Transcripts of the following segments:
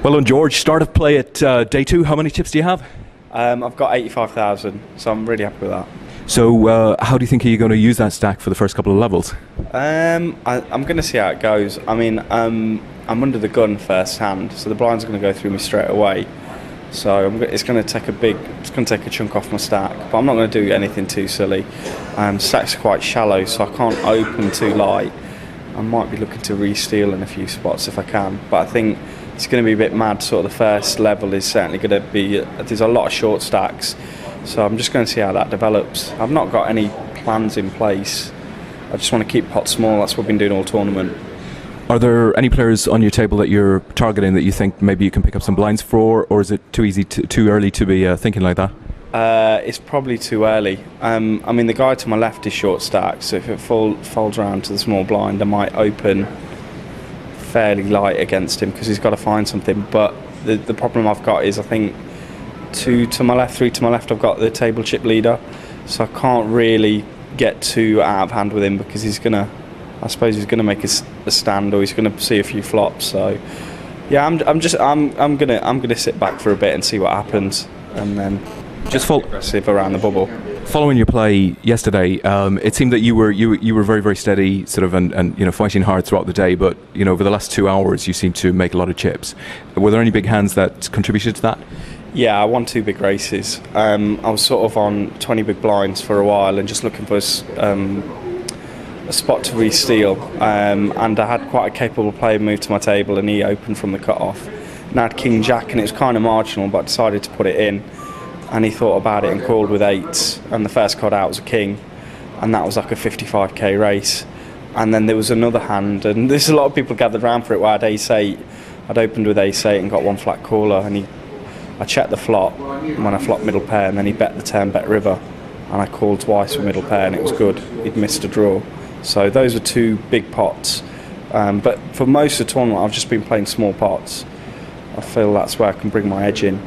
Well done, George. Start of play at day two. How many chips do you have? I've got 85,000, so I'm really happy with that. So how do you think you're going to use that stack for the first couple of levels? I'm going to see how it goes. I mean, I'm under the gun first hand, so the blind's going to go through me straight away. So it's going to take a chunk off my stack, but I'm not going to do anything too silly. Stack's quite shallow, so I can't open too light. I might be looking to re-steal in a few spots if I can, but I think it's going to be a bit mad. Sort of the first level is certainly going to be, there's a lot of short stacks, so I'm just going to see how that develops. I've not got any plans in place. I just want to keep pot small. That's what we've been doing all tournament. Are there any players on your table that you're targeting that you think maybe you can pick up some blinds for, or is it too early to be thinking like that? It's probably too early. I mean, the guy to my left is short stack, so if it folds around to the small blind, I might open fairly light against him because he's got to find something. But the problem I've got is I think 2 to my left, 3 to my left, I've got the table chip leader, so I can't really get too out of hand with him because I suppose he's going to make a stand, or he's going to see a few flops. So yeah, I'm gonna sit back for a bit and see what happens, and then just aggressive around the bubble. Following your play yesterday, it seemed that you were very, very steady, sort of, and fighting hard throughout the day. But over the last 2 hours, you seemed to make a lot of chips. Were there any big hands that contributed to that? Yeah, I won 2 big races. I was sort of on 20 big blinds for a while and just looking for a spot to re-steal. And I had quite a capable player move to my table, and he opened from the cut-off. And I had King Jack, and it was kind of marginal, but I decided to put it in. And he thought about it and called with 8s, and the first card out was a king, and that was like a 55k race. And then there was another hand, and there's a lot of people gathered around for it, where I had ace-8. I'd opened with ace-8 and got 1 flat caller, and I checked the flop when I flopped middle pair, and then he bet the turn, bet river, and I called twice with middle pair, and it was good. He'd missed a draw. So those were 2 big pots. But for most of the tournament, I've just been playing small pots. I feel that's where I can bring my edge in.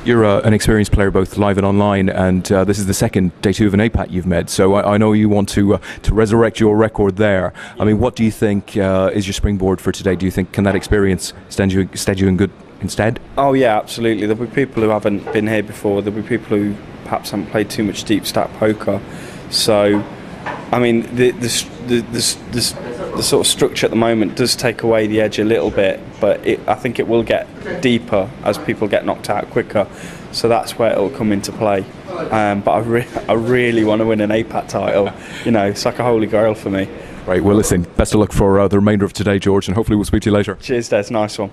You're an experienced player both live and online, and this is the second day 2 of an APAT you've made, so I know you want to resurrect your record there. I mean, what do you think is your springboard for today? Do you think can that experience stand you in good instead? Oh yeah, absolutely. There'll be people who haven't been here before. There'll be people who perhaps haven't played too much deep stack poker. So I mean, the sort of structure at the moment does take away the edge a little bit, but I think it will get deeper as people get knocked out quicker. So that's where it'll come into play. But I really want to win an APAT title. It's like a holy grail for me. Right, well listen, best of luck for the remainder of today, George, and hopefully we'll speak to you later. Cheers, Des, nice one.